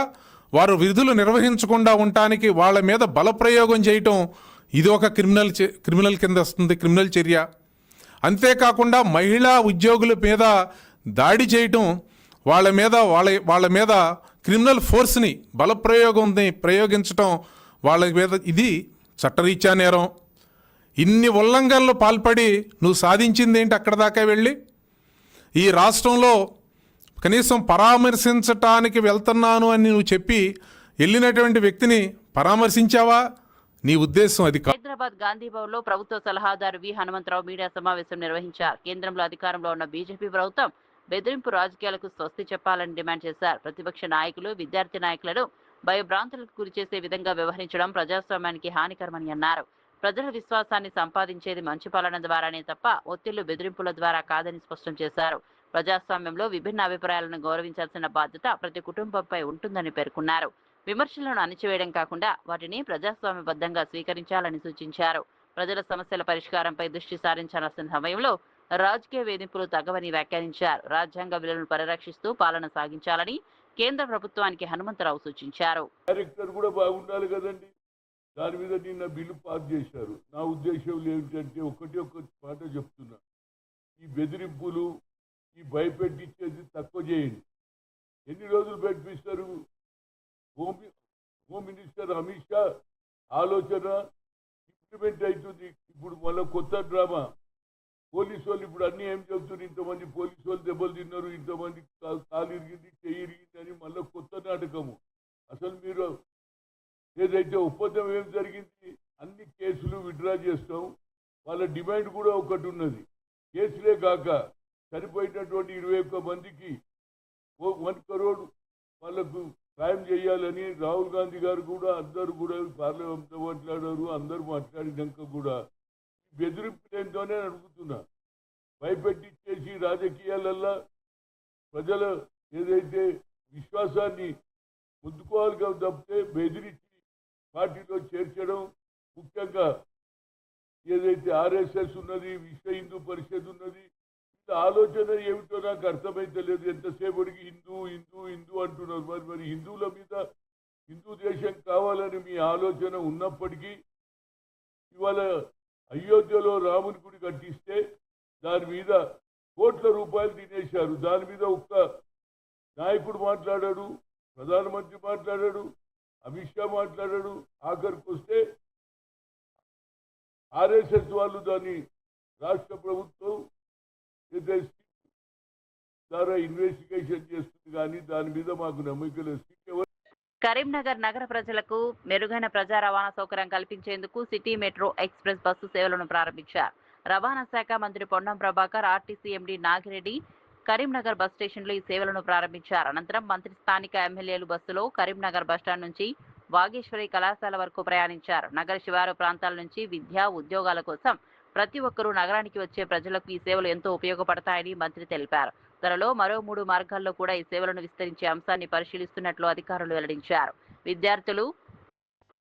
వారు విధులు నిర్వహించకుండా ఉండటానికి వాళ్ళ మీద బలప్రయోగం చేయటం ఇది ఒక క్రిమినల్ కింద వస్తుంది, క్రిమినల్ చర్య. అంతేకాకుండా మహిళా ఉద్యోగుల మీద దాడి చేయటం, వాళ్ళ మీద క్రిమినల్ ఫోర్స్ని బలప్రయోగంని ప్రయోగించటం వాళ్ళ మీద ఇది చట్టరీత్యా నేరం. ఇన్ని ఉల్లంఘనలు పాల్పడి నువ్వు సాధించింది ఏంటి? అక్కడ దాకా వెళ్ళి ఈ రాష్ట్రంలో కనీసం పరామర్శించటానికి వెళ్తున్నాను అని నువ్వు చెప్పి వెళ్ళినటువంటి వ్యక్తిని పరామర్శించావా? నీ ఉద్దేశం అది కాదు. హైదరాబాద్ గాంధీ భవన్ లో ప్రభుత్వ సలహాదారు వి హనుమంతరావు మీడియా సమావేశం నిర్వహించారు. కేంద్రంలో అధికారంలో ఉన్న బీజేపీ ప్రభుత్వం బెదిరింపు రాజకీయాలకు స్వస్తి చెప్పాలని డిమాండ్ చేశారు. ప్రతిపక్ష నాయకులు, విద్యార్థి నాయకులను భయభ్రాంతులకు గురిచేసే విధంగా వ్యవహరించడం ప్రజాస్వామ్యానికి హానికరమని అన్నారు. ప్రజల విశ్వాసాన్ని సంపాదించేది మంచి పాలన ద్వారానే తప్ప ఒత్తిళ్లు, బెదిరింపుల ద్వారా కాదని స్పష్టం చేశారు. ప్రజాస్వామ్యంలో విభిన్న అభిప్రాయాలను గౌరవించాల్సిన బాధ్యత ప్రతి కుటుంబంపై ఉంటుందని పేర్కొన్నారు. విమర్శలను అణిచివేయడం కాకుండా వాటిని ప్రజాస్వామ్యబద్ధంగా స్వీకరించాలని సూచించారు. ప్రజల సమస్యల పరిష్కారంపై దృష్టి సారించాల్సిన సమయంలో రాజకీయ వేధింపులు తగవని వ్యాఖ్యానించారు. రాజ్యాంగ విలువలను పరిరక్షిస్తూ పాలన సాగించాలని కేంద్ర ప్రభుత్వానికి హనుమంతరావు సూచించారు. డైరెక్టర్ కూడా బాగుండాలి కదండి. దాని మీద నిన్న బిల్లు పాస్ చేశారు. నా ఉద్దేశం ఏమిటంటే ఒకటి మాట చెప్తున్నా, ఈ బెదిరింపులు, ఈ భయపెట్టించేది తక్కువ చేయండి. ఎన్ని రోజులు పెట్టిస్తారు? హోమ్ మినిస్టర్ అమిత్ షా ఆలోచన ఇంప్లిమెంట్ అవుతుంది. ఇప్పుడు మళ్ళీ కొత్త డ్రామా. పోలీసు వాళ్ళు ఇప్పుడు అన్నీ ఏం చెప్తున్నారు? ఇంతమంది పోలీసు వాళ్ళు దెబ్బలు తిన్నారు, ఇంతమంది కాలు ఇరిగింది, చెయ్యి ఇరిగింది అని మళ్ళీ కొత్త నాటకము. అసలు మీరు ఏదైతే ఒప్పందం ఏం జరిగింది, అన్ని కేసులు విత్డ్రా చేస్తాం. వాళ్ళ డిమాండ్ కూడా ఒకటి ఉన్నది, కేసులే కాక చనిపోయినటువంటి 21 మందికి 1 crore వాళ్ళకు సాయం చేయాలని రాహుల్ గాంధీ గారు కూడా అందరూ కూడా పార్లమెంట్లో మాట్లాడారు. అందరూ మాట్లాడినాక కూడా బెదిరింపులతోనే అడుగుతున్నా, భయపెట్టించేసి రాజకీయాలల్లో ప్రజల ఏదైతే విశ్వాసాన్ని ముందుకోవాలి తప్పితే బెదిరించి పార్టీలో చేర్చడం, ముఖ్యంగా ఏదైతే ఆర్ఎస్ఎస్ ఉన్నది, విశ్వ హిందూ పరిషత్ ఉన్నది, ఆలోచన ఏమిటో నాకు అర్థమైతలేదు. ఎంతసేపటికి హిందూ హిందూ హిందూ అంటున్నారు. మరి హిందువుల మీద హిందూ దేశం కావాలని మీ ఆలోచన ఉన్నప్పటికీ ఇవాళ అయోధ్యలో రాముని గుడి కట్టిస్తే దాని మీద కోట్ల రూపాయలు తినేశారు. దాని మీద ఒక్క నాయకుడు మాట్లాడాడు, ప్రధానమంత్రి మాట్లాడాడు, అమిత్ షా మాట్లాడాడు. ఆఖరికి వస్తే ఆర్ఎస్ఎస్ వాళ్ళు దాన్ని రాష్ట్ర ప్రభుత్వం ద్వారా ఇన్వెస్టిగేషన్ చేస్తుంది, కానీ దాని మీద మాకు నమ్మకం లేదు. కరీంనగర్ నగర ప్రజలకు మెరుగైన ప్రజా రవాణా సౌకర్యం కల్పించేందుకు సిటీ మెట్రో ఎక్స్ప్రెస్ బస్సు సేవలను ప్రారంభించారు. రవాణా శాఖ మంత్రి Ponnam Prabhakar, RTC MD Nagireddy Karimnagar bus స్టేషన్లో ఈ సేవలను ప్రారంభించారు. అనంతరం మంత్రి స్థానిక ఎమ్మెల్యేలు బస్సులో కరీంనగర్ బస్టాండ్ నుంచి వాగేశ్వరి కళాశాల వరకు ప్రయాణించారు. నగర శివారు ప్రాంతాల నుంచి విద్య, ఉద్యోగాల కోసం ప్రతి ఒక్కరూ నగరానికి వచ్చే ప్రజలకు ఈ సేవలు ఎంతో ఉపయోగపడతాయని మంత్రి తెలిపారు. త్వరలో మరో 3 మార్గాల్లో కూడా ఈ సేవలను విస్తరించే అంశాన్ని పరిశీలిస్తున్నట్లు అధికారులు వెల్లడించారు. విద్యార్థులు,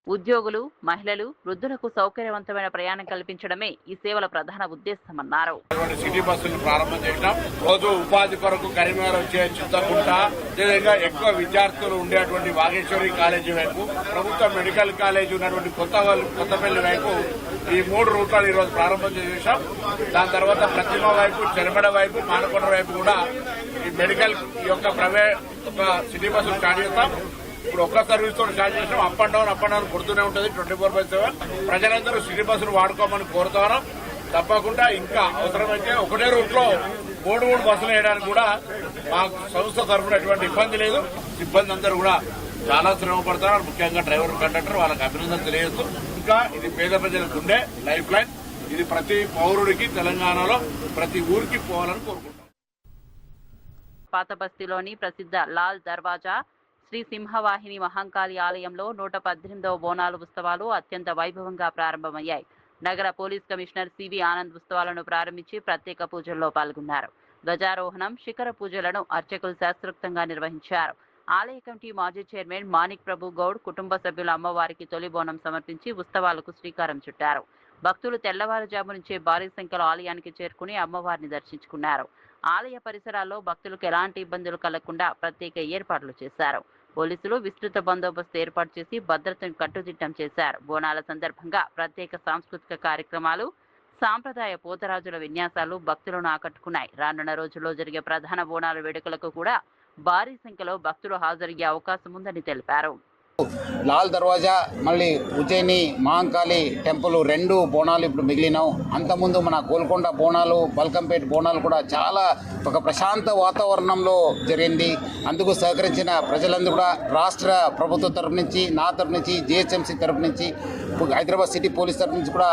ఉద్యోగులు, మహిళలు, వృద్ధులకు సౌకర్యవంతమైన ప్రయాణం కల్పించడమే ఈ సేవల ప్రధాన ఉద్దేశమన్నారు. సిటీ బస్సులు ప్రారంభం చేయడం, రోజు ఉపాధి కొరకు కరీంనగర్ వచ్చే చింతకుంట, అదేవిధంగా ఎక్కువ విద్యార్థులు ఉండేటువంటి వాగేశ్వరి కాలేజీ వైపు, ప్రభుత్వ మెడికల్ కాలేజీ ఉన్నటువంటి కొత్తపల్లి వైపు ఈ 3 రూట్లను ఈరోజు ప్రారంభం చేశాం. దాని తర్వాత ప్రతిమ వైపు, చెరమడ వైపు, మానకొండ వైపు కూడా ఈ మెడికల్ యొక్క ప్రైవేట్ సిటీ బస్సులు స్టార్ట్ చేస్తాం. ఇప్పుడు ఒక్క సర్వీస్ తో స్టార్ట్ చేసినాం. అప్ అండ్ డౌన్ కొడుతూనే ఉంటుంది 24/7. ప్రజలందరూ సిటీ బస్సులు వాడుకోమని కోరుతారు. తప్పకుండా ఇంకా అవసరమైతే ఒకటే రూట్ లో 3 బస్సులు వేయడానికి కూడా మా సంస్థ తరఫున ఎటువంటి ఇబ్బంది లేదు. సిబ్బంది అందరూ కూడా చాలా శ్రమ పడతారు, ముఖ్యంగా డ్రైవర్, కండక్టర్, వాళ్ళకి అభినందన తెలియజేస్తూ ఇంకా ఇది పేద ప్రజలకు ఉండే లైఫ్ లైన్. ఇది ప్రతి పౌరుడికి తెలంగాణలో ప్రతి ఊరికి పోవాలని కోరుకుంటాం. పాత బస్తీలోని ప్రసిద్ధ లాల్ దర్వాజా శ్రీ సింహవాహిని మహంకాళి ఆలయంలో 118వ బోనాలు ఉత్సవాలు అత్యంత వైభవంగా ప్రారంభమయ్యాయి. నగర పోలీస్ కమిషనర్ సివి ఆనంద్ ఉత్సవాలను ప్రారంభించి ప్రత్యేక పూజల్లో పాల్గొన్నారు. ధ్వజారోహణం, శిఖర పూజలను అర్చకులు శాస్త్రోక్తంగా నిర్వహించారు. ఆలయ కమిటీ మాజీ చైర్మన్ మాణిక్ ప్రభు గౌడ్ కుటుంబ సభ్యుల అమ్మవారికి తొలి బోనం సమర్పించి ఉత్సవాలకు శ్రీకారం చుట్టారు. భక్తులు తెల్లవారుజాము నుంచే భారీ సంఖ్యలో ఆలయానికి చేరుకుని అమ్మవారిని దర్శించుకున్నారు. ఆలయ పరిసరాల్లో భక్తులకు ఎలాంటి ఇబ్బందులు కలగకుండా ప్రత్యేక ఏర్పాట్లు చేశారు. పోలీసులు విస్తృత బందోబస్తు ఏర్పాటు చేసి భద్రతను కట్టుదిట్టం చేశారు. బోనాల సందర్భంగా ప్రత్యేక సాంస్కృతిక కార్యక్రమాలు, సాంప్రదాయ పోతరాజుల విన్యాసాలు భక్తులను ఆకట్టుకున్నాయి. రానున్న రోజుల్లో జరిగే ప్రధాన బోనాల వేడుకలకు కూడా భారీ సంఖ్యలో భక్తులు హాజరయ్యే అవకాశం ఉందని తెలిపారు. లాల్ దర్వాజా మళ్ళీ ఉజ్జయిని మహంకాళి టెంపుల్ 2 బోనాలు ఇప్పుడు మిగిలినాం. అంతకుముందు మన గోల్కొండ బోనాలు, బల్కంపేట బోనాలు కూడా చాలా ఒక ప్రశాంత వాతావరణంలో జరిగింది. అందుకు సహకరించిన ప్రజలందరూ కూడా రాష్ట్ర ప్రభుత్వ తరపు నుంచి, నా తరపు నుంచి, జిహెచ్ఎంసీ తరపు నుంచి, హైదరాబాద్ సిటీ పోలీస్ తరపు నుంచి కూడా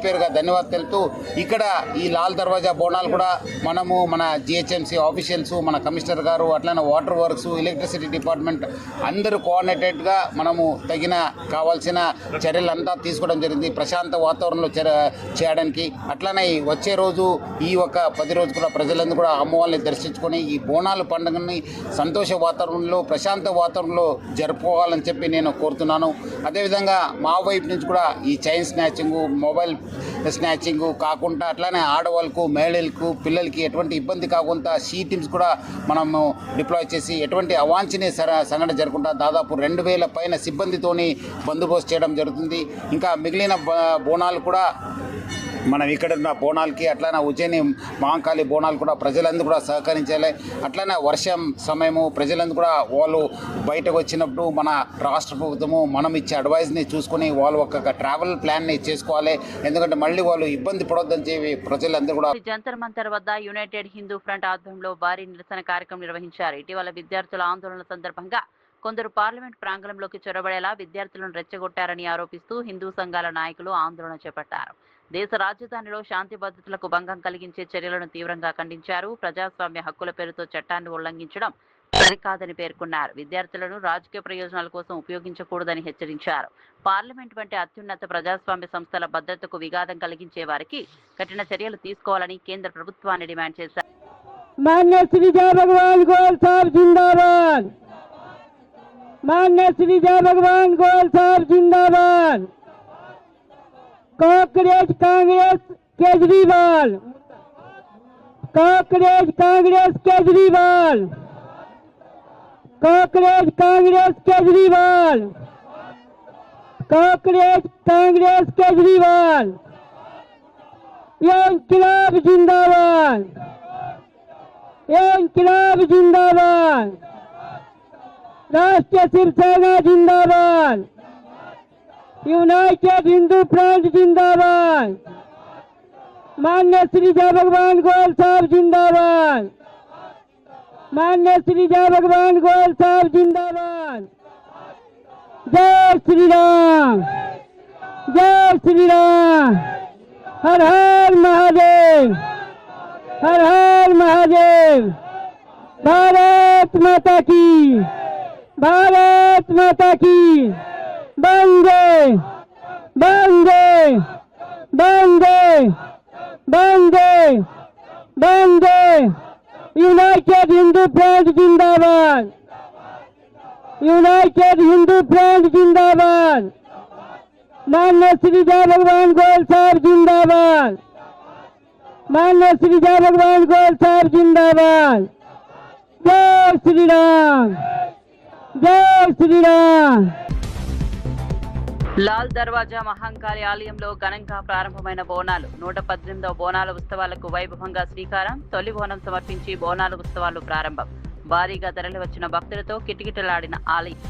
పేరుగా ధన్యవాదాలు తెలుపుతూ ఇక్కడ ఈ లాల్ దర్వాజా బోనాలు కూడా మనము మన జిహెచ్ఎంసీ ఆఫీషియల్స్, మన కమిషనర్ గారు, అట్లనే వాటర్ వర్క్స్, ఎలక్ట్రిసిటీ డిపార్ట్మెంట్ అందరూ కోఆర్డినేటెడ్గా మనము తగిన కావాల్సిన చర్యలంతా తీసుకోవడం జరిగింది ప్రశాంత వాతావరణంలో చేయడానికి. అట్లనే వచ్చే రోజు ఈ ఒక 10 రోజు కూడా ప్రజలందరూ కూడా అమ్మవారిని దర్శించుకొని ఈ బోనాల పండుగని సంతోష వాతావరణంలో, ప్రశాంత వాతావరణంలో జరుపుకోవాలని చెప్పి నేను కోరుతున్నాను. అదేవిధంగా మా వైపు నుంచి కూడా ఈ చైన్ స్నాచింగ్, మొబైల్ స్నాచింగ్ కాకుండా అట్లానే ఆడవాళ్ళకు, మహిళలకు, పిల్లలకి ఎటువంటి ఇబ్బంది కాకుండా సీ టీమ్స్ కూడా మనము డిప్లాయ్ చేసి ఎటువంటి అవాంఛనీయ సంఘటన జరగకుండా దాదాపు 2000 పైన సిబ్బందితోని బందోబస్తు చేయడం జరుగుతుంది. ఇంకా మిగిలిన బోనాలు కూడా మనం ఇక్కడ ఉన్న బోనాలకి, అట్లనే ఉజ్జయిని మహంకాళి బోనాలు కూడా ప్రజలందరూ కూడా సహకరించాలి. అట్లనే వర్షం సమయము ప్రజలందరూ కూడా వాళ్ళు బయటకు వచ్చినప్పుడు మన రాష్ట్ర ప్రభుత్వము మనం ఇచ్చే అడ్వైజ్ని చూసుకొని వాళ్ళు ఒక ట్రావెల్ ప్లాన్ని చేసుకోవాలి. ఎందుకంటే మళ్ళీ వాళ్ళు ఇబ్బంది పడొద్దని చెప్పి ప్రజలందరూ కూడా. జంతర్ మంతర్ వద్ద యునైటెడ్ హిందూ ఫ్రంట్ ఆధ్వర్యంలో భారీ నిరసన కార్యక్రమం నిర్వహించారు. ఇటీవల విద్యార్థుల ఆందోళన సందర్భంగా కొందరు పార్లమెంట్ ప్రాంగణంలోకి చొరబడేలా విద్యార్థులను రెచ్చగొట్టారని ఆరోపిస్తూ హిందూ సంఘాల నాయకులు ఆందోళన చేపట్టారు. దేశ రాజధానిలో శాంతి భద్రతలకు భంగం కలిగించే చర్యలను తీవ్రంగా ఖండించారు. ప్రజాస్వామ్య హక్కుల పేరుతో చట్టాన్ని ఉల్లంఘించడం సరికాదని పేర్కొన్నారు. విద్యార్థులను రాజకీయ ప్రయోజనాల కోసం ఉపయోగించకూడదని హెచ్చరించారు. పార్లమెంట్ వంటి అత్యున్నత ప్రజాస్వామ్య సంస్థల భద్రతకు విఘాతం కలిగించే వారికి కఠిన చర్యలు తీసుకోవాలని కేంద్ర ప్రభుత్వాన్ని డిమాండ్ చేశారు. मान्य श्री जय भगवान गोयल साहब जिंदाबाद। मान्य श्री जय भगवान गोयल साहब जिंदाबाद। कांग्रेस कांग्रेस केजरीवाल, कांग्रेस कांग्रेस केजरीवाल, कांग्रेस कांग्रेस केजरीवाल, कांग्रेस कांग्रेस केजरीवाल। ये इंकलाब जिंदाबाद, ये इंकलाब जिंदाबाद। राष्ट्रीय शिवसेना जिंदाबाद। यूनाइटेड हिंदू फ्रंट जिंदाबाद। मान्य श्री जय भगवान गोयल साहब जिंदाबाद। मान्य श्री जय भगवान गोयल साहब जिंदाबाद। जय श्री राम, जय श्री राम। हर हर महादेव, हर हर महादेव। भारत माता की, भारत माता की। बंदे बंदे बंदे बंदे बंदे। यूनाइटेड हिंदू फ्रंट जिंदाबाद। यूनाइटेड हिंदू फ्रंट जिंदाबाद। मान्य श्री जय भगवान गोयल साहब जिंदाबाद। मान्य श्री जय भगवान गोयल साहब जिंदाबाद। जय श्री राम, जय श्री राम। లాల్ దర్వాజా మహంకాళి ఆలయంలో ఘనంగా ప్రారంభమైన బోనాలు 118వ బోనాల ఉత్సవాలకు వైభవంగా శ్రీకారం. తొలి బోనం సమర్పించి బోనాల ఉత్సవాలు ప్రారంభం. భారీగా తరలివచ్చిన భక్తులతో కిటకిటలాడిన ఆలయం.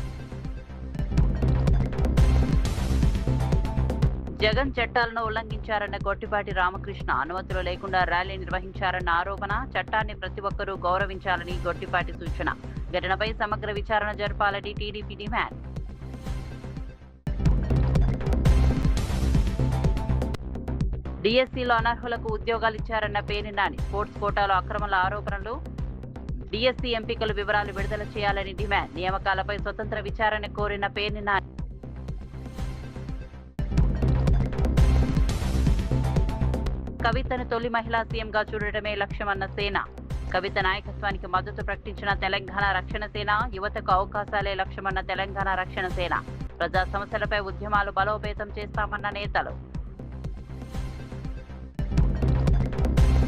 జగన్ చట్టాలను ఉల్లంఘించారన్న గొట్టిపాటి రామకృష్ణ. అనుమతులు లేకుండా ర్యాలీ నిర్వహించారన్న ఆరోపణ. చట్టాన్ని ప్రతి ఒక్కరూ గౌరవించాలని గొట్టిపాటి సూచన. ఘటనపై సమగ్ర విచారణ జరపాలని టీడీపీ డిమాండ్. డిఎస్సీలో అనర్హులకు ఉద్యోగాలు ఇచ్చారన్న పేర్ని నాని. స్పోర్ట్స్ కోటాలో అక్రమాల ఆరోపణలు. డిఎస్సీ ఎంపికల వివరాలు విడుదల చేయాలని డిమాండ్. నియామకాలపై స్వతంత్ర విచారణ కోరిన పేర్ని నాని. కవితను తొలి మహిళా సీఎంగా చూడటమే లక్ష్యమన్న సేన. కవిత నాయకత్వానికి మద్దతు ప్రకటించిన తెలంగాణ రక్షణ సేన. యువతకు అవకాశాలే లక్ష్యమన్న తెలంగాణ రక్షణ సేన. ప్రజా సమస్యలపై ఉద్యమాలు బలోపేతం చేస్తామన్న నేతలు.